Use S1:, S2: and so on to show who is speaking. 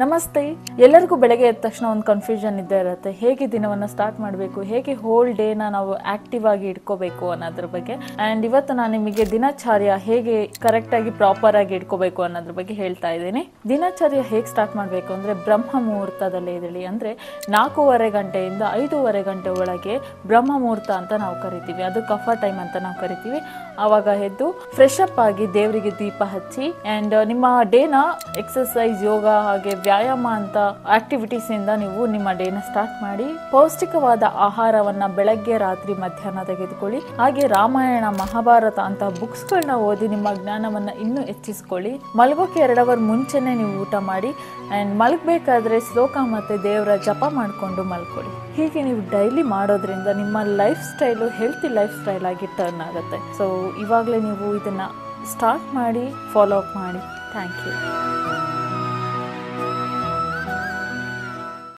S1: ನಮಸ್ತೆ. ಎಲ್ಲರಿಗೂ ಬೆಳಗ್ಗೆ ಎದ್ದ ತಕ್ಷಣ ಒಂದು ಕನ್ಫ್ಯೂಷನ್ ಇದ್ದೇ ಇರುತ್ತೆ. ಹೇಗೆ ದಿನವನ್ನು ಸ್ಟಾರ್ಟ್ ಮಾಡಬೇಕು, ಹೇಗೆ ಹೋಲ್ ಡೇನ ನಾವು ಆಕ್ಟಿವ್ ಆಗಿ ಇಟ್ಕೋಬೇಕು ಅನ್ನೋದ್ರ ಬಗ್ಗೆ. ಆ್ಯಂಡ್ ಇವತ್ತು ನಾನು ನಿಮಗೆ ದಿನಚರ್ಯ ಹೇಗೆ ಕರೆಕ್ಟಾಗಿ ಪ್ರಾಪರ್ ಆಗಿ ಇಟ್ಕೋಬೇಕು ಅನ್ನೋದ್ರ ಬಗ್ಗೆ ಹೇಳ್ತಾ ಇದ್ದೀನಿ. ದಿನಚರ್ಯ ಹೇಗೆ ಸ್ಟಾರ್ಟ್ ಮಾಡಬೇಕು ಅಂದರೆ ಬ್ರಹ್ಮ ಮುಹೂರ್ತದಲ್ಲೇ ಇರಲಿ. ಅಂದರೆ 4:15 ಗಂಟೆಯಿಂದ 5:15 ಗಂಟೆ ಒಳಗೆ ಬ್ರಹ್ಮ ಮುಹೂರ್ತ ಅಂತ ನಾವು ಕರಿತೀವಿ. ಅದು ಕಫ ಟೈಮ್ ಅಂತ ನಾವು ಕರಿತೀವಿ. ಆವಾಗ ಎದ್ದು ಫ್ರೆಶ್ ಅಪ್ ಆಗಿ ದೇವರಿಗೆ ದೀಪ ಹಚ್ಚಿ ಆ್ಯಂಡ್ ನಿಮ್ಮ ಡೇನ ಎಕ್ಸಸೈಸ್, ಯೋಗ ಹಾಗೆ ವ್ಯಾಯಾಮ ಅಂತ ಆಕ್ಟಿವಿಟೀಸ್ ಇಂದ ನೀವು ನಿಮ್ಮ ಡೇನ ಸ್ಟಾರ್ಟ್ ಮಾಡಿ. ಪೌಷ್ಟಿಕವಾದ ಆಹಾರವನ್ನ ಬೆಳಗ್ಗೆ, ರಾತ್ರಿ, ಮಧ್ಯಾಹ್ನ ತೆಗೆದುಕೊಳ್ಳಿ. ಹಾಗೆ ರಾಮಾಯಣ, ಮಹಾಭಾರತ ಅಂತ ಬುಕ್ಸ್ ಗಳನ್ನ ಓದಿ ನಿಮ್ಮ ಜ್ಞಾನವನ್ನ ಇನ್ನೂ ಹೆಚ್ಚಿಸ್ಕೊಳ್ಳಿ. ಮಲಗೋಕೆ 2 ಅವರ್ ಮುಂಚೆನೆ ನೀವು ಊಟ ಮಾಡಿ ಅಂಡ್ ಮಲಗಬೇಕಾದ್ರೆ ಶ್ಲೋಕ ಮತ್ತೆ ದೇವರ ಜಪ ಮಾಡಿಕೊಂಡು ಮಲ್ಕೊಳ್ಳಿ. ಹೀಗೆ ನೀವು ಡೈಲಿ ಮಾಡೋದ್ರಿಂದ ನಿಮ್ಮ lifestyle healthy lifestyle ಆಗಿ ಟರ್ನ್ ಆಗುತ್ತೆ. ಸೊ ಇವಾಗಲೇ ನೀವು ಇದನ್ನ ಸ್ಟಾರ್ಟ್ ಮಾಡಿ, ಫಾಲೋ ಅಪ್ ಮಾಡಿ. Thank you.